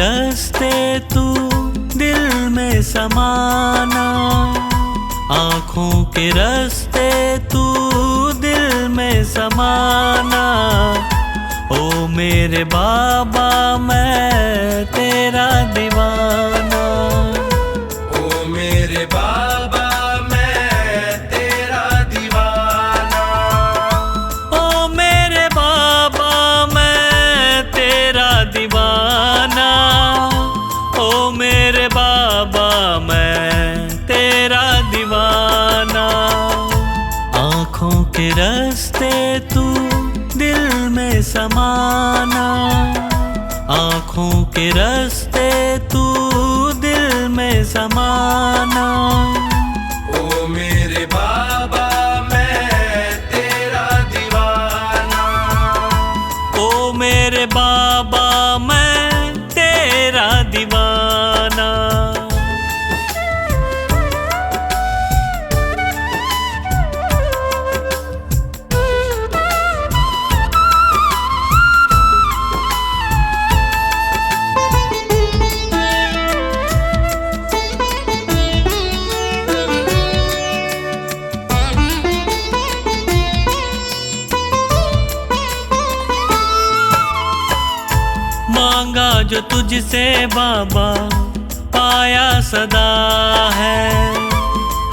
रास्ते तू दिल में समाना, आँखों के रास्ते तू दिल में समाना। ओ मेरे बाबा मैं तेरा दीवाना, ओ मेरे बाबा मैं तेरा दीवाना, ओ मेरे बाबा मैं तेरा दीवाना, ओ मेरे बाबा मैं तेरा दीवाना। आँखों के रास्ते तू दिल में समाना, आँखों के रास्ते तू दिल में समाना। ओ मेरे बाबा मैं तेरा दीवाना, ओ मेरे बाबा मैं तेरा दीवाना। मांगा जो तुझसे बाबा पाया सदा है,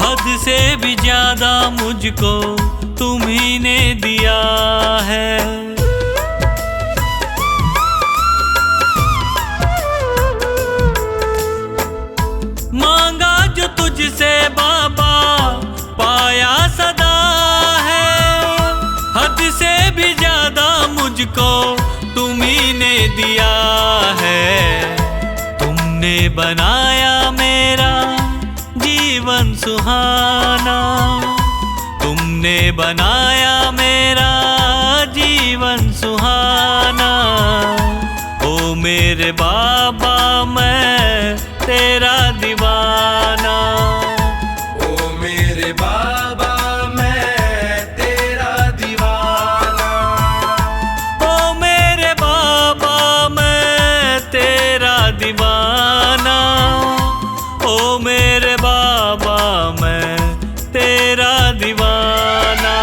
हद से भी ज्यादा मुझको तुम्ही ने दिया है। मांगा जो तुझसे बाबा पाया सदा है, हद से भी ज्यादा मुझको तुम्ही ने दिया है। तुमने बनाया मेरा जीवन सुहाना, तुमने बनाया मेरा जीवन सुहाना। ओ मेरे बाबा मैं तेरा दीवाना, ओ मेरे बाबा मैं तेरा दीवाना, ओ मेरे बाबा मैं तेरा दीवाना, ओ मेरे बाबा मैं तेरा दीवाना।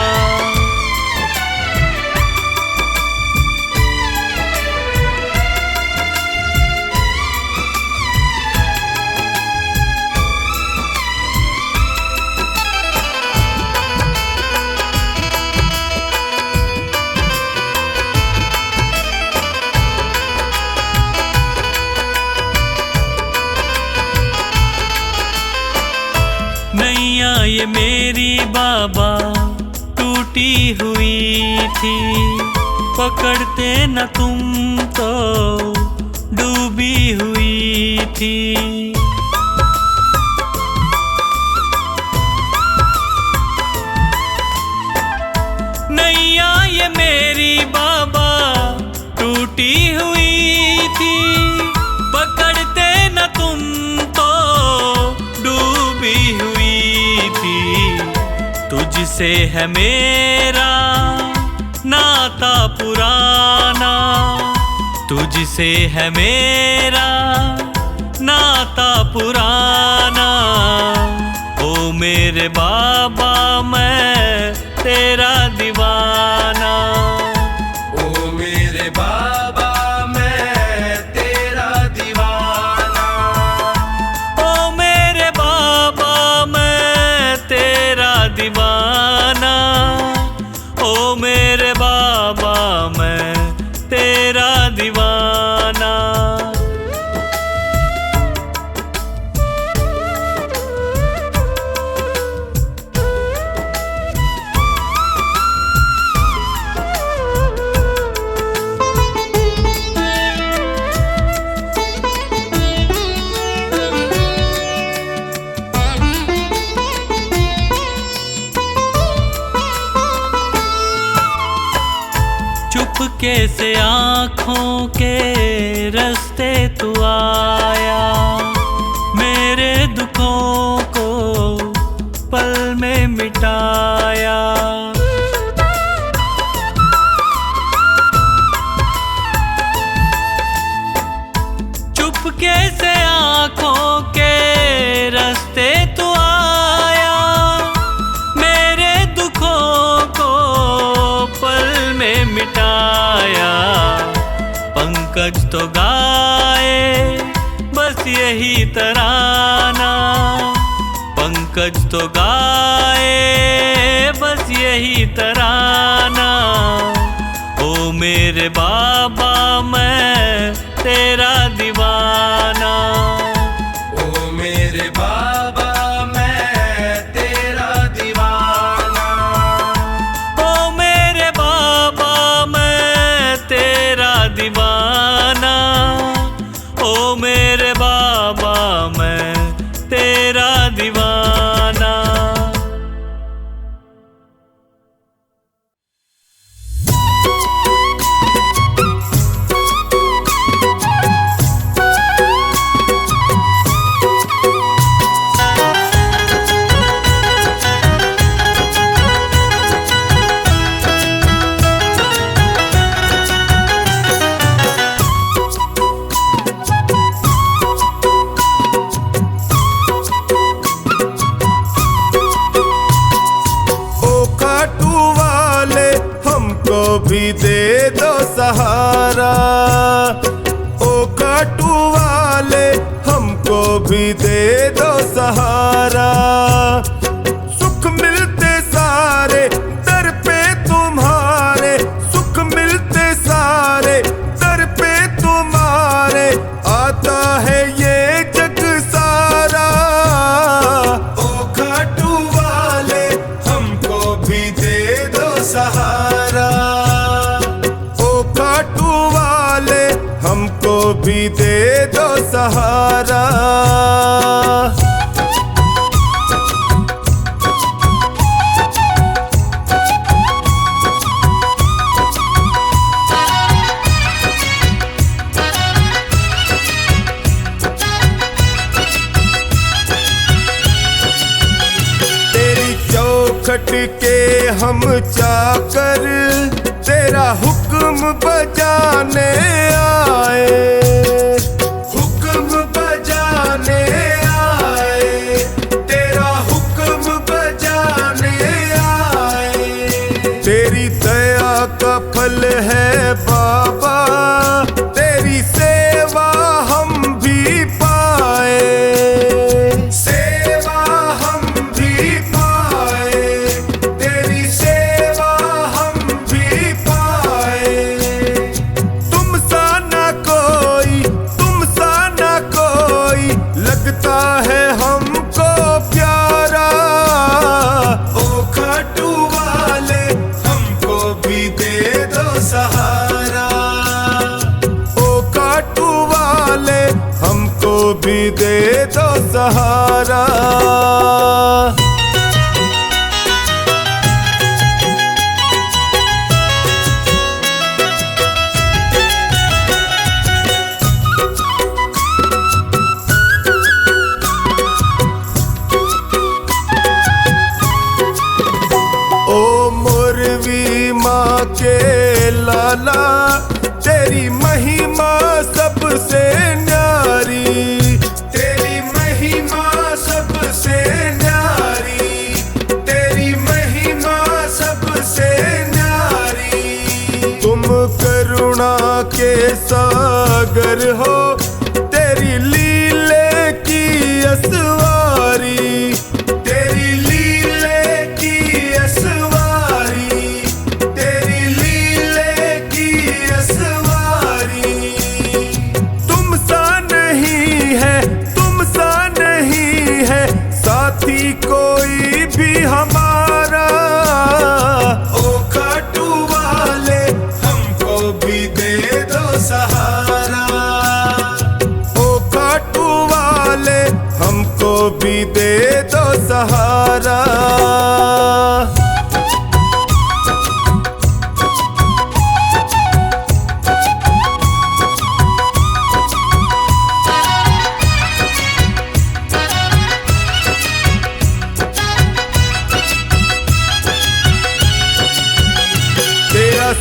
नैया ये मेरी बाबा टूटी हुई थी, पकड़ते न तुम तो डूबी हुई थी। नैया ये मेरी बाबा टूटी हुई थी, पकड़ते न तुम तो डूबी हुई थी। तुझसे है मेरा नाता पुराना, तुझसे है मेरा नाता पुराना। ओ मेरे बाबा मैं तेरा दीवाना, ओ मेरे बाबा मैं तेरा दीवाना, ओ मेरे बाबा मैं तेरा दीवाना, ओ मेरे बाबा मैं तेरा दीवाना। चुपके से आँखों के रास्ते तू आया, मेरे दुखों को पल में मिटाया। चुप यही तराना, पंकज तो गाए बस यही तराना। ओ मेरे बाबा मैं तेरा दीवाना, ओ मेरे बाबा मैं तेरा दीवाना, ओ मेरे बाबा मैं तेरा दीवाना, ओ मेरे बाबा मैं तेरा दीवाना। भी दे दो सहारा, ओ खाटू वाले हमको भी दे दो सहारा। सुख मिलते सारे दर पे तुम्हारे, सुख मिलते सारे दर पे तुम्हारे, आता है ये जग सारा। ओ खाटू वाले हमको भी दे दो सहारा, हमको भी दे दो सहारा। तेरी चौखट के हम चाकर, तेरा हुक्म बजाने आए, हुक्म बजाने आए, तेरा हुक्म बजाने आए। तेरी दया का फल है बाबा, तेरी सेवा हम भी पाए, सेवा हम भी पाए, तेरी सेवा हम भी पाए। तुम सा ना कोई, तुम सा ना कोई लगता है हमको प्यारा। ओ खाटू वाले हमको भी दे दो सहारा, ओ खाटू वाले हमको भी दे दो सहारा। के लाला तेरी महिमा सबसे न्यारी, तेरी महिमा सबसे न्यारी, तेरी महिमा सबसे न्यारी। तुम करुणा के सागर हो, तेरी लीले की असवारी, तेरी लीले की असवारी, तुम सा नहीं है साथी कोई भी हमारा। ओ खाटू वाले हमको भी दे दो सहारा, ओ खाटू वाले हमको भी दे दो सहारा।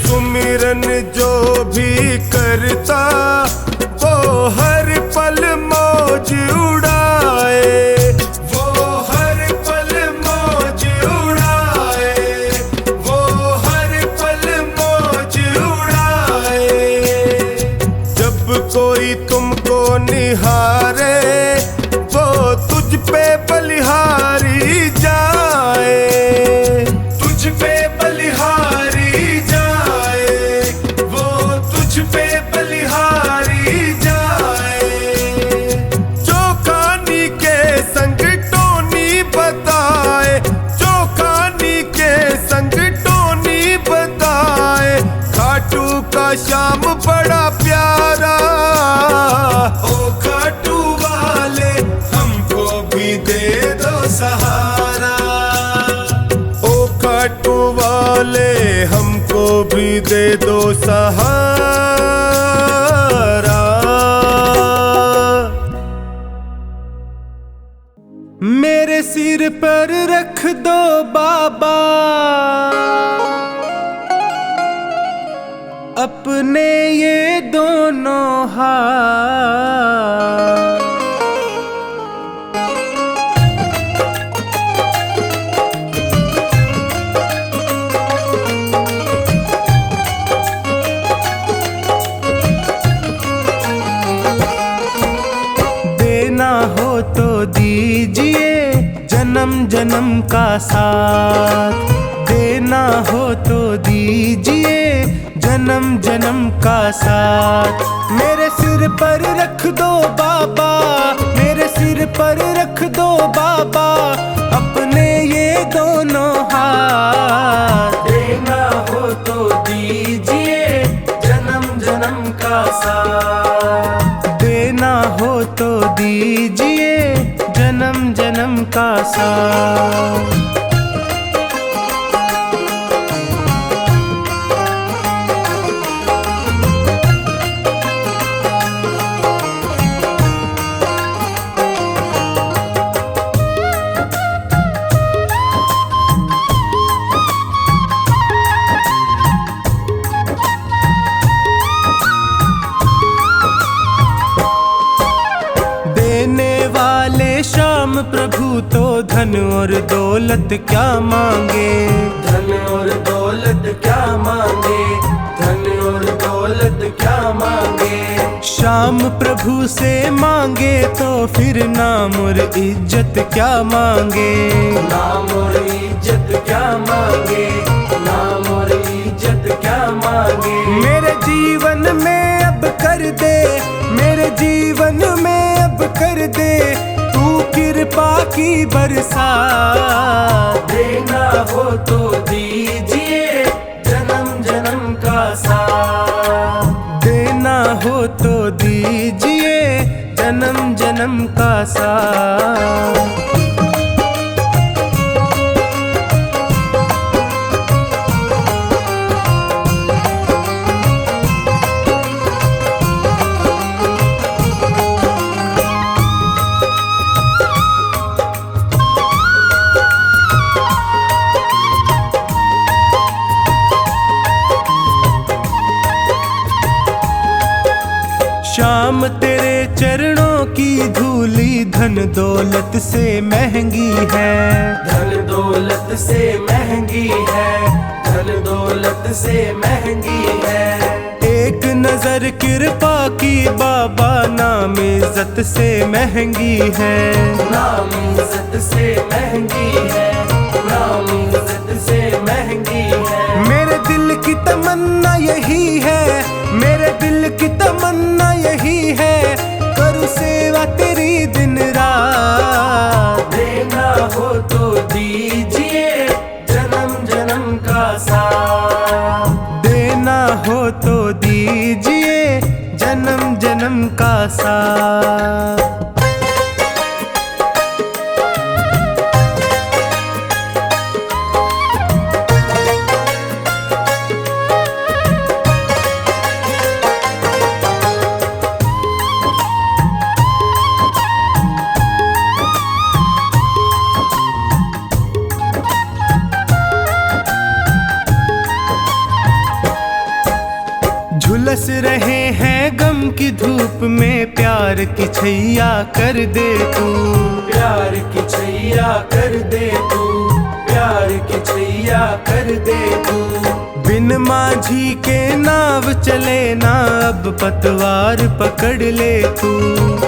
सुमिरन जो भी करता वो हर पल मौज उड़ाए, वो हर पल मौज उड़ाए, वो हर पल मौज उड़ाए। जब कोई तुमको निहारे सहारा। ओ खाटू वाले हमको भी दे दो सहारा। मेरे सिर पर रख दो बाबा अपने ये दोनों हाथ। देना हो तो दीजिए जन्म जन्म का साथ। देना हो तो दीजिए जन्म जन्म का साथ। मेरे सिर पर रख दो बाबा, मेरे सिर पर रख दो बाबा अपने ये दोनों हाथ। देना हो तो दीजिए जन्म जन्म का साथ। देना हो तो दीजिए जन्म जन्म का साथ। श्याम प्रभु तो धन और दौलत क्या मांगे। धन और दौलत क्या मांगे, धन और दौलत क्या मांगे। श्याम प्रभु से मांगे तो फिर नाम और इज्जत क्या मांगे। नाम और इज्जत क्या मांगे, नाम और इज्जत क्या मांगे। मेरे जीवन में अब कर दे, मेरे जीवन में अब कर दे तू कृपा की बरसात। देना हो तो दीजिए जन्म जन्म का साथ। देना हो तो दीजिए जन्म जन्म का साथ। श्याम तेरे चरणों की धूली धन दौलत से महंगी है। धन दौलत से महंगी है, धन दौलत से महंगी है। एक नजर कृपा की बाबा नाम इज्जत से महंगी है। नाम इज्जत से महंगी है, नाम इज्जत से महंगी है। मेरे दिल की तमन्ना यही है, मेरे दिल की तमन्ना यही है करूँ सेवा तेरी दिन रात। देना हो तो दीजिए जन्म जन्म का साथ। देना हो तो दीजिए जन्म जन्म का साथ। झुलस रहे हैं गम की धूप में प्यार की छैया कर दे तू। प्यार की छैया कर दे तू, प्यार की छैया कर दे तू। बिन माझी के नाव चले ना अब पतवार पकड़ ले तू।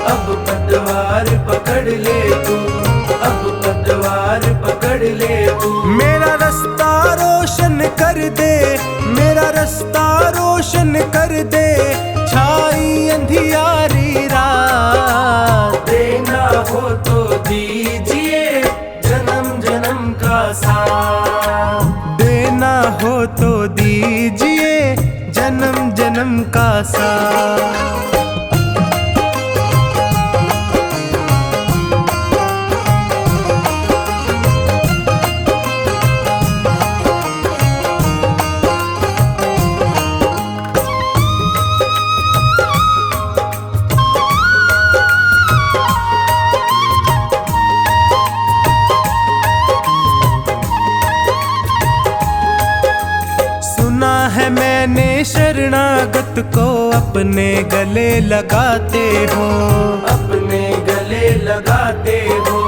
अब पतवार पकड़ ले तू, अब पतवार पकड़ ले तू। मेरा रास्ता रोशन कर दे, मेरा रास्ता रोशन कर दे छाई अंधियारी रात। देना हो तो दीजिए जन्म जन्म का साथ। देना हो तो दीजिए जन्म जन्म का साथ। मैंने शरणागत को अपने गले लगाते हो, अपने गले लगाते हो,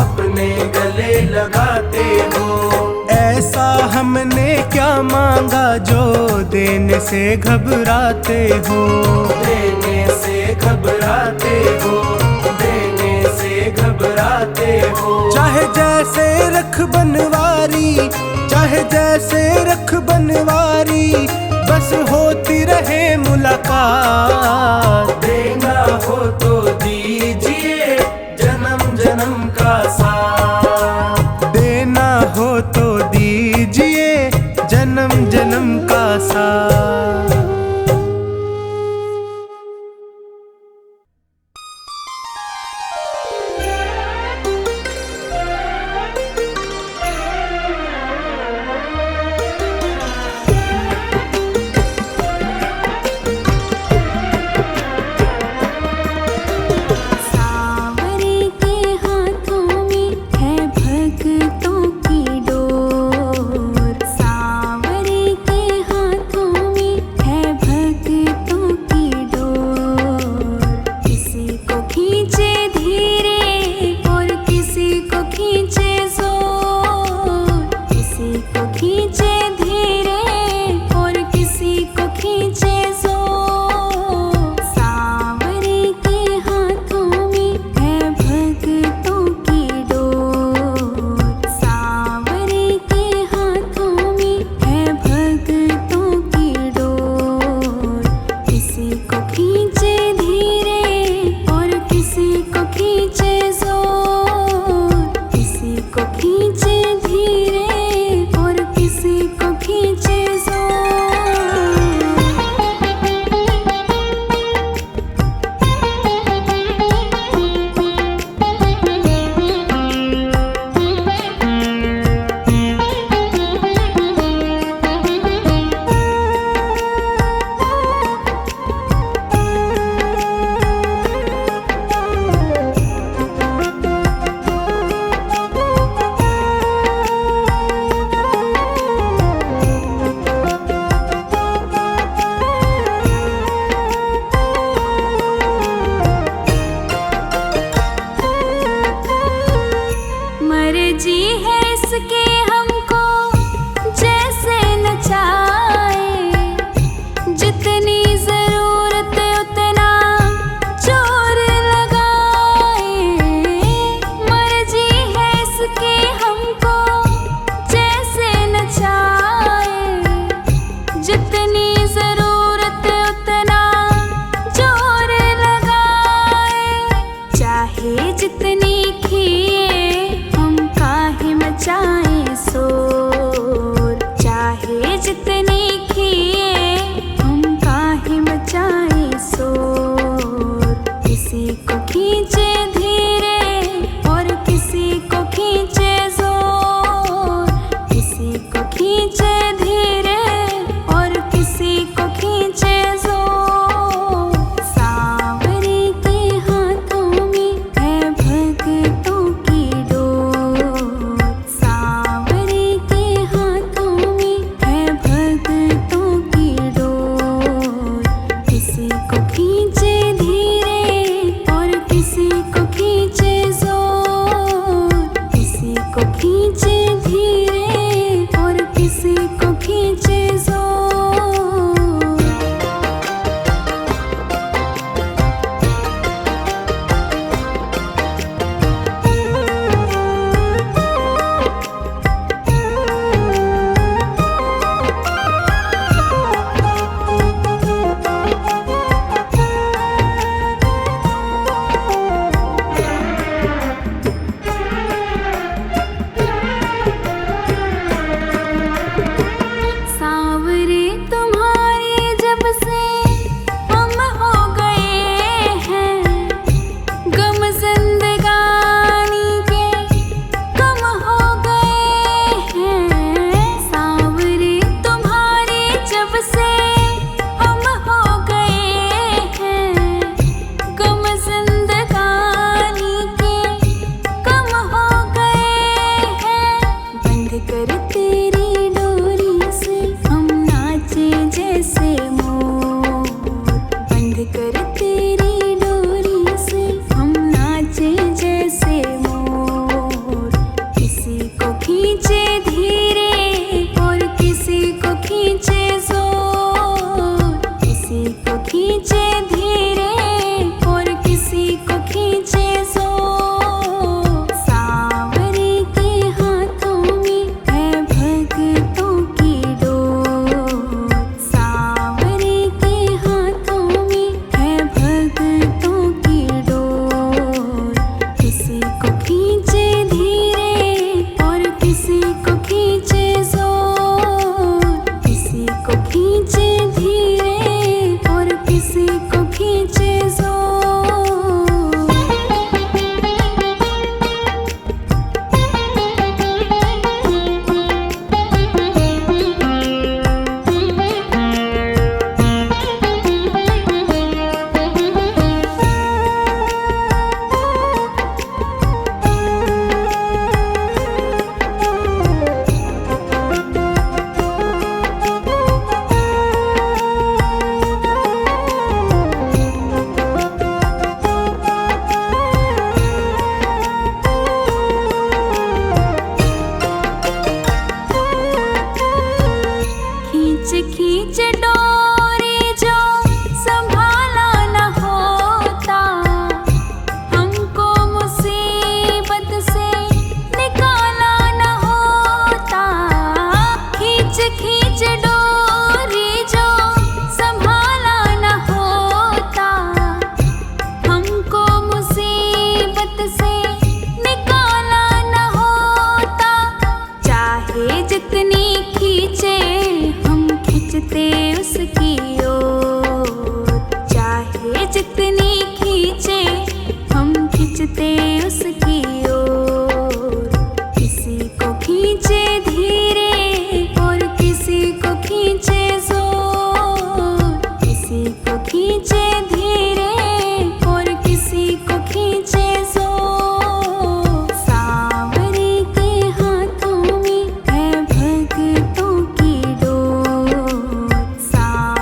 अपने गले लगाते हो। ऐसा हमने क्या मांगा जो देने से घबराते हो, देने से घबराते हो, देने से घबराते हो। चाहे जैसे रख बनवारी, चाहे जैसे रख बनवारी, बस होती रहे मुलाकात। देना हो तो दीजिए जन्म जन्म का साथ, देना हो तो दीजिए जन्म जन्म का साथ। जितनी खींचे हम खींचते उसकी ओर, चाहे जितनी खींचे हम खींचते उसकी ओर। किसी को खींचे धीरे और किसी को खींचे जोर, किसी को खींचे धीरे और किसी को खींचे जोर। सांवरे के हाथों में है भक्तों की डोर, सांवरे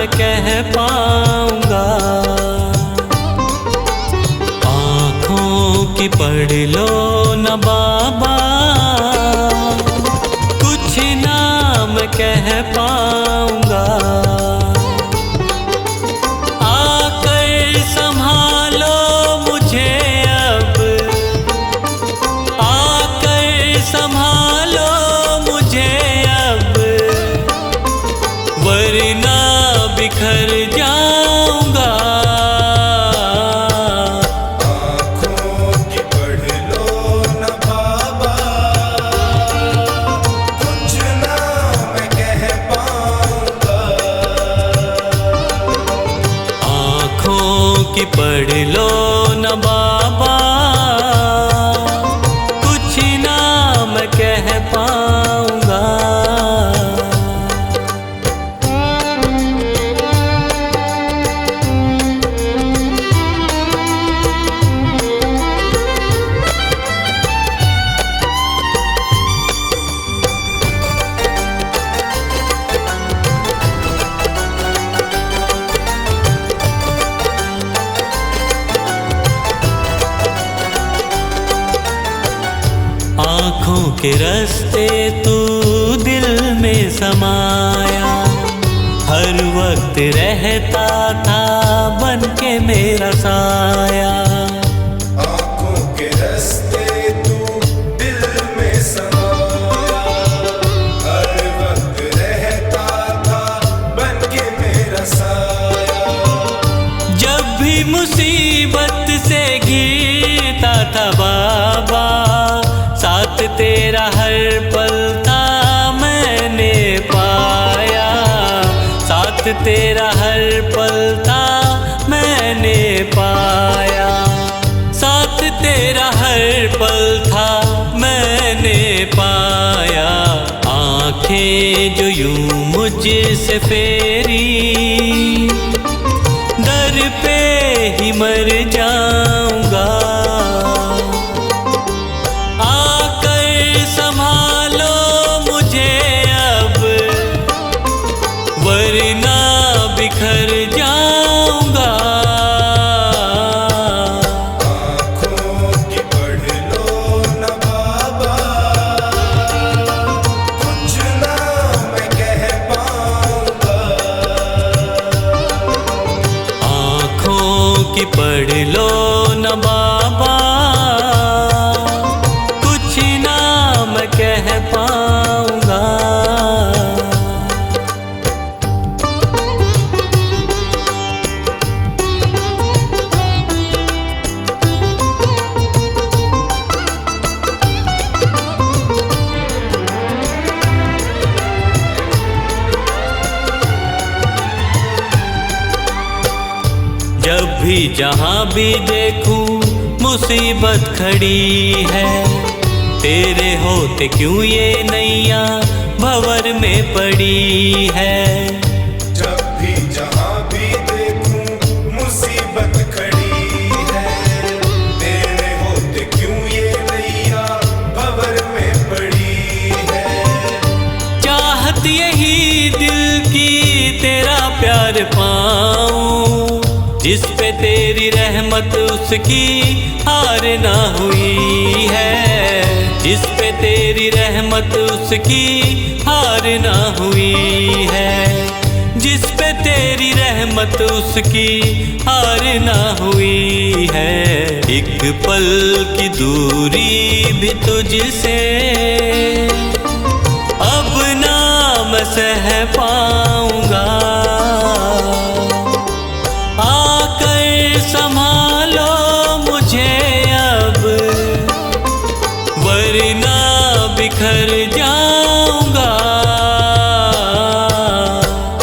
कह पाऊंगा। आँखों की पढ़ लो न बाबा, कुछ नाम कह पाऊंगा। आकर संभालो मुझे अब, आकर संभालो मुझे अब, वरना बिखर जाऊंगा। आँखों की पढ़ लो न बाबा, कुछ ना मैं कह पाऊंगा। आँखों की पढ़ लो न बाबा, कुछ ना मैं कह पाऊंगा। आँखों के रास्ते तू दिल में समाया, हर वक्त रहता था बन के मेरा साया। आँखों के रास्ते तू दिल में समाया, हर वक्त रहता था बन के मेरा साया। जब भी मुसीबत से घिरता था बाबा, साथ तेरा हर पल था मैंने पाया। साथ तेरा हर पल था मैंने पाया। साथ तेरा हर पल था मैंने पाया। आंखें जो यूं मुझसे फेरी, दर पे ही मर जाऊंगा। आकर संभालो मुझे अब, वरना बिखर जाऊंगा। आँखों की पढ़ लो न बाबा, कुछ ना मैं कह पाऊंगा। आँखों की पढ़ लो न बाबा, कुछ ना मैं कह पाऊंगा। जब भी जहाँ भी देखूं मुसीबत खड़ी है, तेरे होते क्यों ये नैया भंवर में पड़ी है। जब भी जहाँ भी देखूं मुसीबत खड़ी है, तेरे होते क्यों ये नैया भंवर में पड़ी है। चाहत यही दिल की तेरा प्यार पाऊं, जिस पे तेरी रहमत उसकी हार ना हुई है। जिस पे तेरी रहमत उसकी हार ना हुई है। जिस पे तेरी रहमत उसकी हार ना हुई है। एक पल की दूरी भी तुझसे अब ना मैं सह पाऊंगा। आकर संभालो मुझे अब, वरना बिखर जाऊंगा।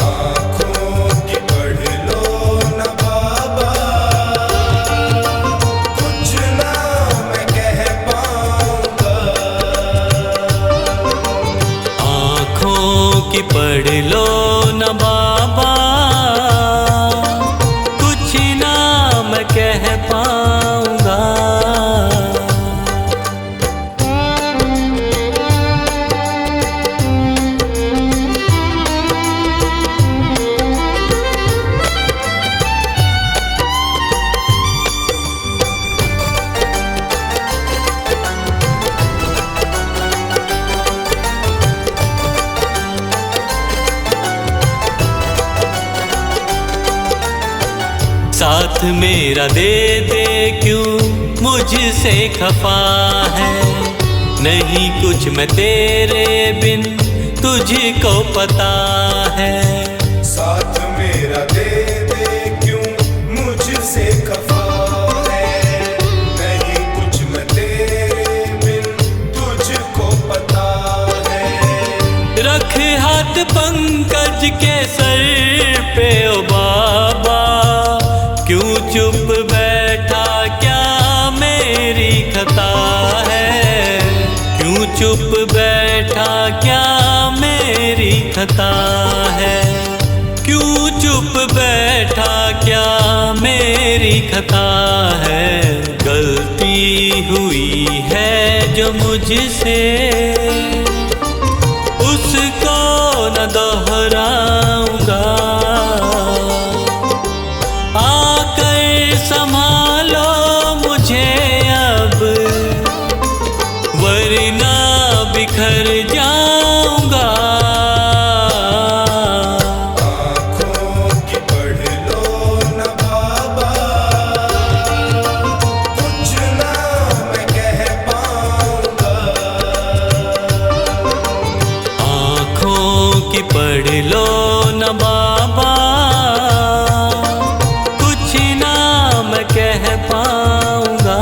आँखों की पढ़ लो न बाबा, कुछ ना मैं कह पाऊंगा। आँखों की पढ़ लो न साथ मेरा दे दे क्यों मुझसे खफा है। नहीं कुछ मैं तेरे बिन तुझको पता है। साथ मेरा दे दे क्यों मुझसे खफा है। नहीं कुछ मैं तेरे बिन तुझको पता है। रख हाथ पंकज के सर पे ओ बाबा, क्यों चुप बैठा क्या मेरी खता है। क्यों चुप बैठा क्या मेरी खता है। क्यों चुप बैठा क्या मेरी खता है। गलती हुई है जो मुझसे उसको न दोहराऊंगा। आकर संभालो मुझे अब, वरना बिखर जाऊंगा। आँखों की पढ़ लो न बाबा, कुछ ना मैं कह पाऊंगा। आँखों की पढ़ लो न बाबा, कुछ ना मैं कह पाऊंगा।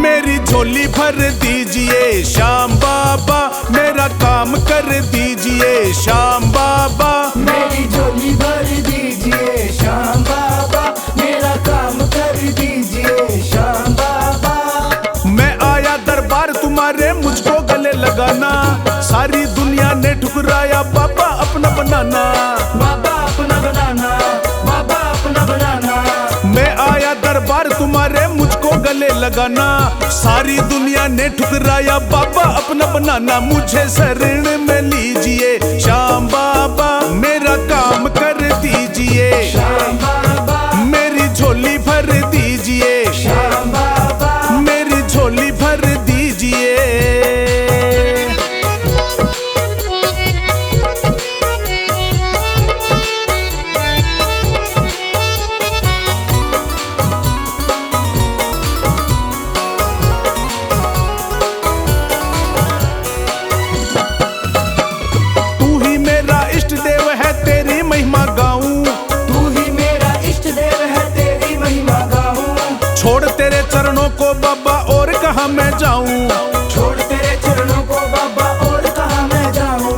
मेरी झोली भर दीजिए श्याम बाबा, मेरा काम कर दीजिए श्याम बाबा। मेरी झोली भर दीजिए श्याम बाबा, मेरा काम कर दीजिए श्याम बाबा। मैं आया दरबार तुम्हारे, मुझको गले लगाना। सारी दुनिया ने ठुकराया बाबा अपना बनाना। बाबा अपना बनाना, बाबा अपना बनाना। मैं आया दरबार तुम्हारे, मुझको गले लगाना। सारी दुनिया ने ठुकराया बाबा अपना बनाना। मुझे शरण में लीजिए श्याम बाबा, मेरा काम कर दीजिए श्याम बाबा, मेरी झोली भर दीजिए श्याम बाबा। मेरी झोली भर दीजिए। तू ही मेरा इष्ट देव है, तेरी महिमा गाऊं। तू ही मेरा इष्ट देव है, तेरी महिमा गाऊं। छोड़ तेरे चरणों को बाबा और कहाँ मैं जाऊं। छोड़ तेरे चरणों को बाबा और कहाँ मैं जाऊं।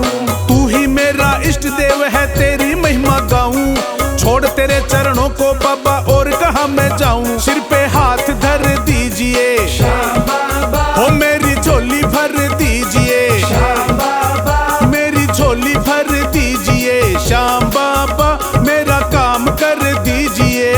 तू ही मेरा इष्ट देव है, तेरी महिमा गाऊं। छोड़ तेरे चरणों को बाबा और कहाँ मैं जाऊं। सिर पे हाथ धर दीजिए श्याम बाबा, हो मेरी झोली भर दीजिए। श्याम बाबा, मेरी झोली भर दीजिए श्याम बाबा, मेरा काम कर दीजिए।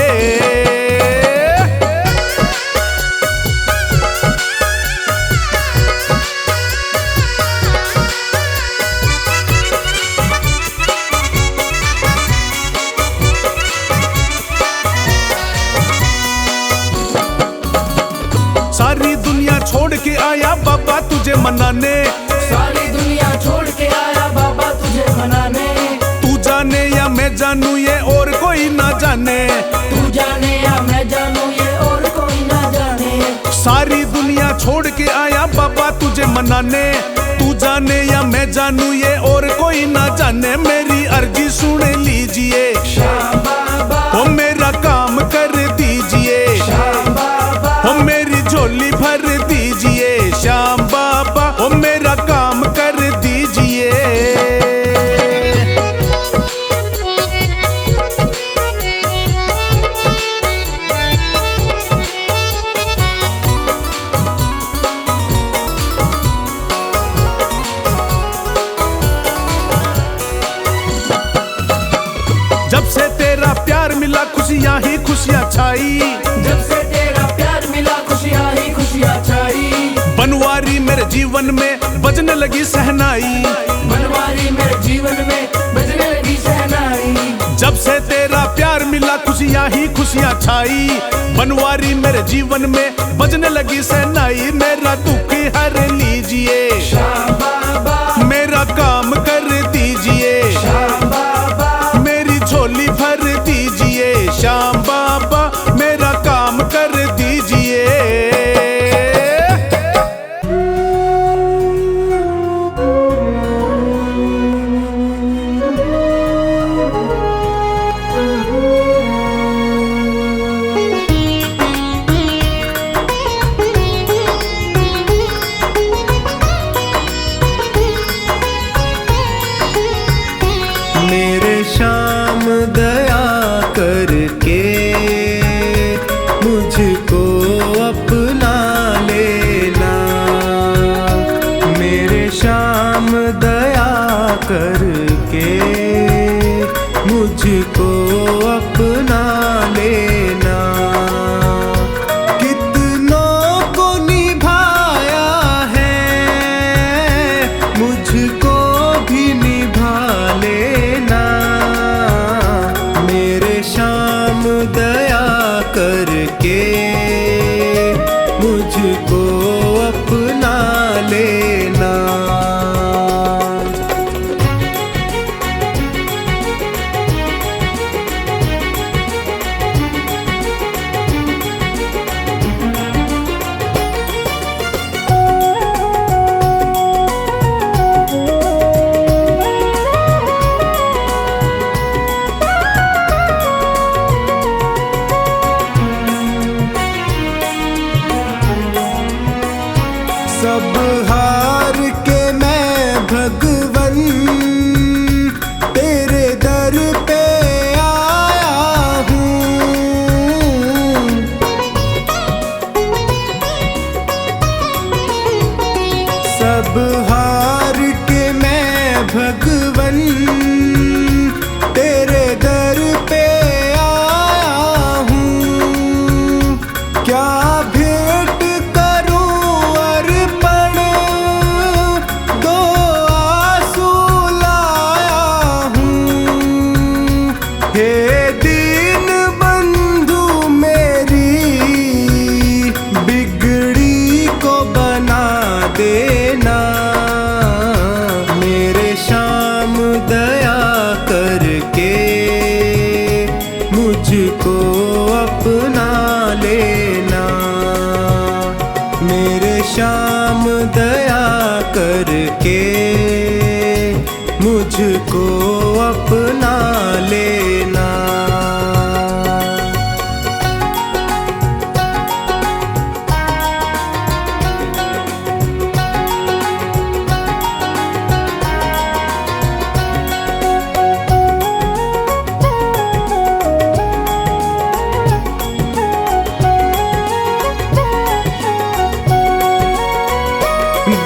सारी दुनिया छोड़ के आया बाबा तुझे मनाने। सारी दुनिया छोड़ के आया बाबा तुझे मनाने। तू जाने या मैं जानू ये और कोई ना जाने। तू जाने या मैं जानू ये और कोई ना जाने। सारी दुनिया छोड़ के आया बाबा तुझे मनाने। तू जाने या मैं जानू ये और कोई ना जाने। मेरी अर्जी सुन लीजिए श्याम बाबा, हो मेरा काम कर दीजिए। श्याम बाबा, हो मेरी झोली भर दीजिए श्याम बाबा, हो मेरा काम कर दीजिए। जब से तेरा प्यार मिला खुशियाँ ही खुशियाँ छाई। जब से तेरा प्यार मिला खुशियाँ ही खुशियाँ छाई। बनवारी मेरे जीवन जीवन में बजने लगी सहनाई, बनवारी मेरे जीवन में बजने लगी शहनाई। जब से तेरा प्यार मिला खुशियाँ ही खुशियाँ छाई। बनवारी मेरे जीवन में बजने लगी सहनाई। मेरा दुख हर लीजिए श्याम बाबा, मेरा काम कर दीजिए, श्याम बाबा, मेरी झोली भर दीजिए। श्याम बाबा मेरा काम कर दीजिए। मेरे श्याम दया करके मुझको अपना लेना। मेरे श्याम दया करके मुझको अपना लेना। कितनों को निभाया है मुझको भी निभा लेना। मेरे श्याम दया करके मुझको अपना लेना। सब हार के मैं भगवन तेरे दर पे आया हूँ। सब हार के मैं भगवन तेरे दर पे आया हूँ। क्या भेंट करूं अर्पण, दो आंसू लाया हूँ। हे दीन बंधु मेरी बिगड़ी को बना देना। मेरे श्याम दया करके मुझको अपना लेना। मेरे श्याम दया करके मुझको अपना लेना।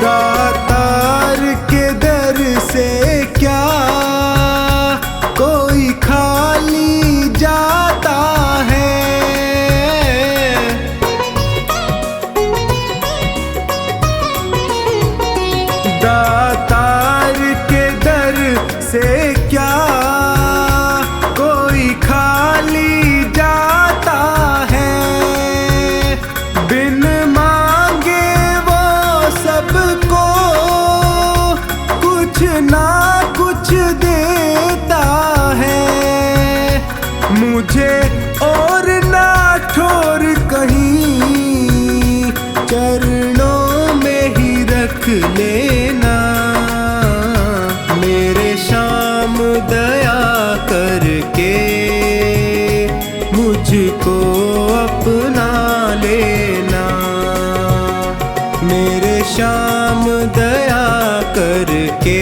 दातार के दर से क्या कोई खाली जाता है। दातार के दर से क्या कोई खाली जाता है। बिन मांगे वो सबको कुछ ना कुछ देता है। मुझे और ना ठोर कहीं चरणों में ही रख लेना। मेरे श्याम दया करके मुझको अपना लेना। मेरे श्याम दया करके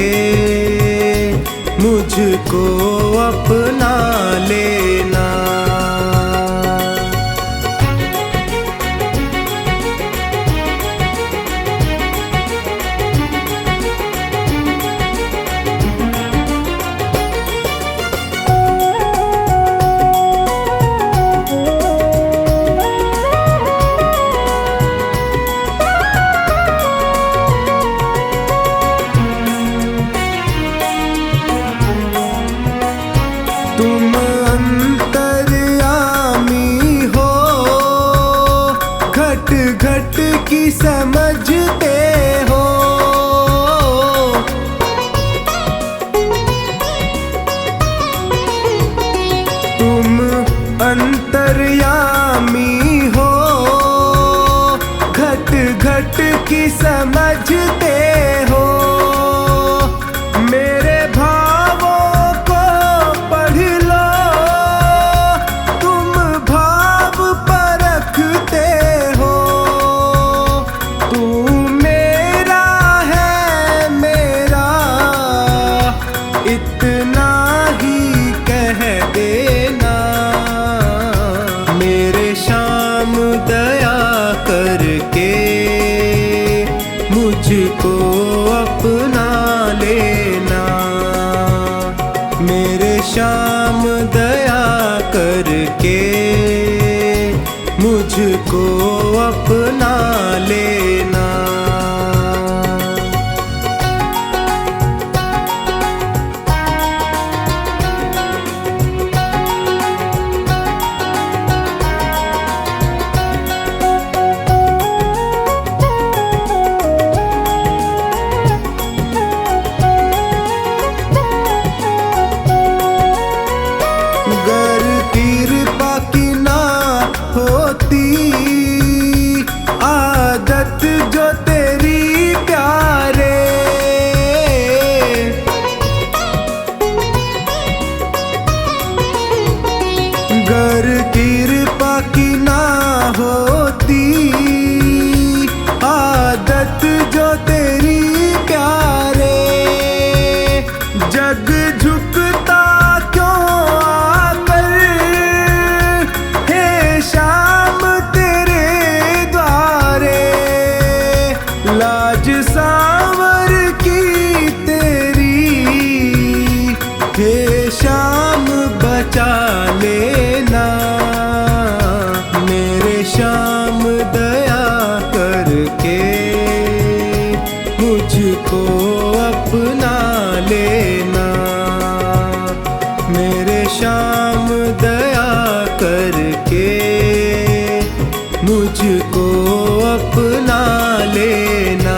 मुझको अपना लेना। समझते हो। मेरे भावों को पढ़ लो, तुम भाव परखते हो। तू मेरा है मेरा, इतना ही कह देना। मेरे श्याम दया करके मुझको अपना लेना। मेरे श्याम दया करके मुझको अपना लेना। गर कृपा की ना होती आदत जो तेरी प्यारे, गर कृपा की ना होती आदत जो तेरी प्यारे, जग झुकता क्यों आकर हे श्याम तेरे द्वारे। लाज सांवर की तेरी हे श्याम बचा लेना। मेरे श्याम दया करके मुझको अपना लेना। मेरे श्याम दया करके मुझको अपना लेना।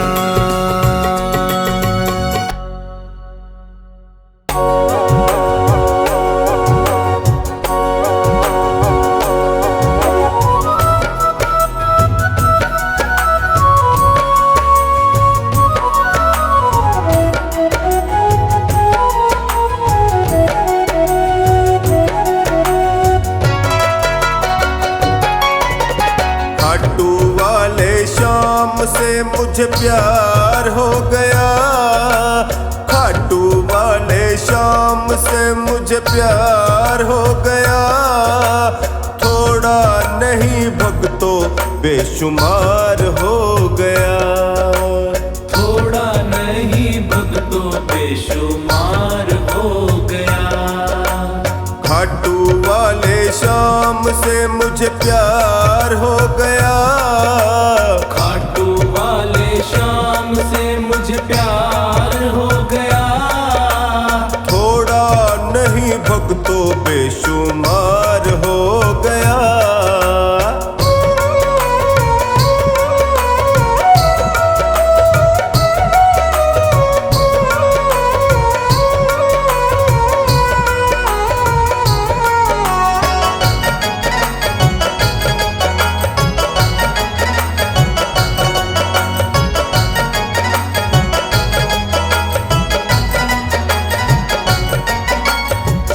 खाटू वाले श्याम से मुझे प्यार हो गया। खाटू वाले श्याम से मुझे प्यार हो गया। थोड़ा नहीं भक्तों बेशुमार हो गया। थोड़ा नहीं भक्तों बेशुमार हो गया। खाटू वाले श्याम से मुझे प्यार हो गया। खाटू वाले श्याम से मुझे प्यार हो गया। थोड़ा नहीं भक्तों बेशुमार हो गया।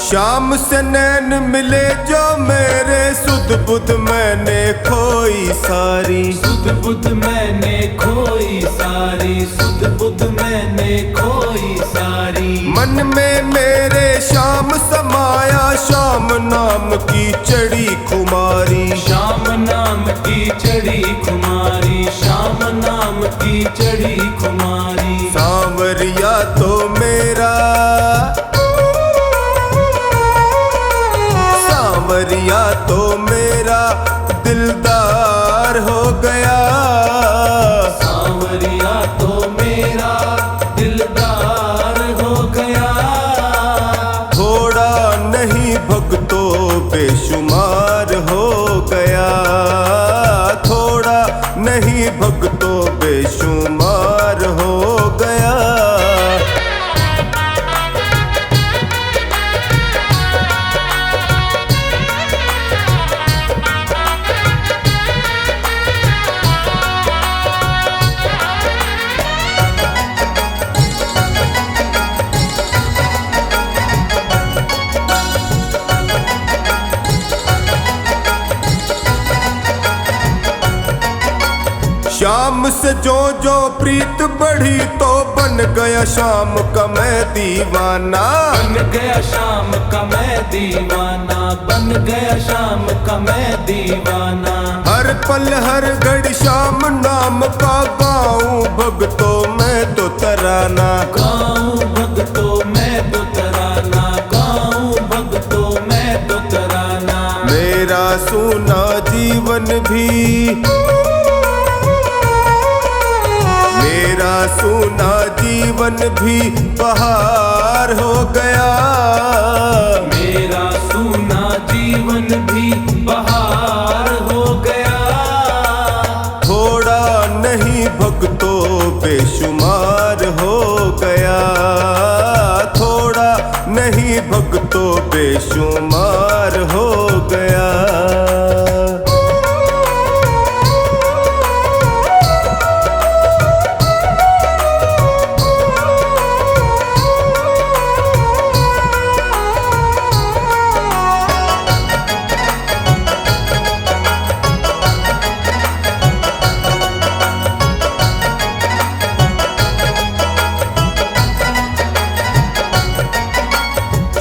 श्याम से नैन मिले जो मेरे, सुध बुध मैंने खोई सारी। सुध बुध मैंने खोई सारी। सुध बुध मैंने खोई सारी। मन में मेरे श्याम समाया, श्याम नाम की चढ़ी खुमारी। श्याम नाम की चढ़ी खुमारी। श्याम नाम की चढ़ी खुमारी। सांवरिया तो मेरा, सांवरिया तो मेरा दिलदार हो गया। सांवरिया तो मेरा दिलदार हो गया। थोड़ा नहीं भक्तों बेशुमार हो गया। थोड़ा नहीं भक्तों बेशुमार हो शाम से जो जो प्रीत बढ़ी तो बन गया शाम का मैं दीवाना। बन गया शाम का मैं दीवाना, बन गया शाम का मैं दीवाना। हर पल हर घड़ी शाम नाम का गाऊं भगतों मैं तो तराना। गाऊं भगतों मैं तो तराना, गाऊं भगतों मैं तो तराना। मेरा सूना जीवन भी, मेरा सूना जीवन भी बहार हो गया। मेरा सूना जीवन भी बहार हो गया। थोड़ा नहीं भक्तों बेशुमार हो गया। थोड़ा नहीं भक्तों बेशुमार हो गया।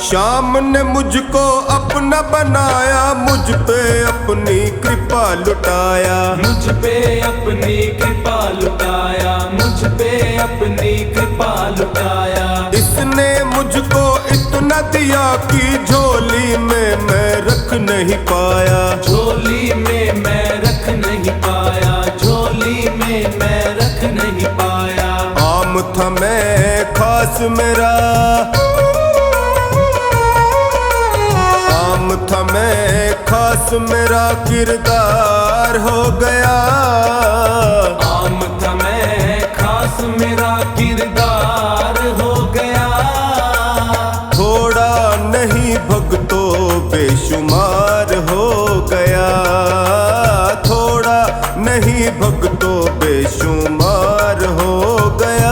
शाम ने मुझको अपना बनाया, मुझ पे अपनी कृपा लुटाया। मुझ पे अपनी कृपा लुटाया, मुझ पे अपनी कृपा लुटाया। इसने मुझको इतना दिया कि झोली में मैं रख नहीं पाया। झोली में मैं रख नहीं पाया, झोली में मैं रख नहीं पाया। आम था मैं खास मेरा, आम था मैं खास मेरा किरदार हो गया। आम था मैं खास मेरा किरदार हो गया। थोड़ा नहीं भक्तों बेशुमार हो गया। थोड़ा नहीं भक्तों बेशुमार हो गया।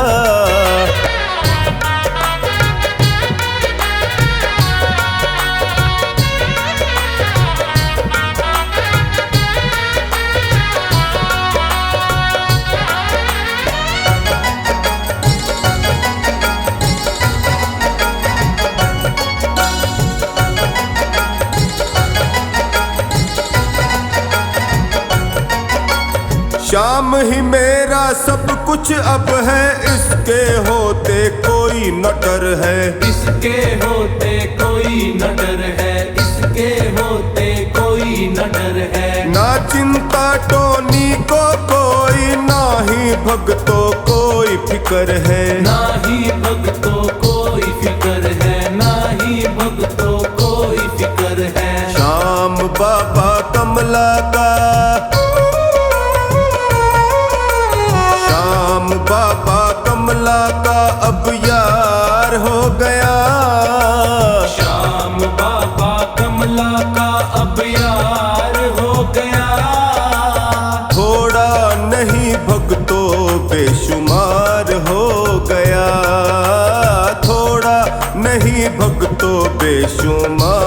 शाम ही मेरा सब कुछ अब है, इसके होते कोई न डर है। इसके होते कोई न डर है, इसके होते कोई न डर है। ना चिंता टोनी को कोई, ना ही भक्तों कोई फिकर है। ना ही भक्तों कोई फिकर है, ना ही भक्तों कोई फिकर है। श्याम बाबा कमला का, श्याम बाबा कमला का अब यार हो गया। श्याम बाबा कमला का अब यार हो गया। थोड़ा नहीं भक्तों बेशुमार हो गया। थोड़ा नहीं भक्तों बेशुमार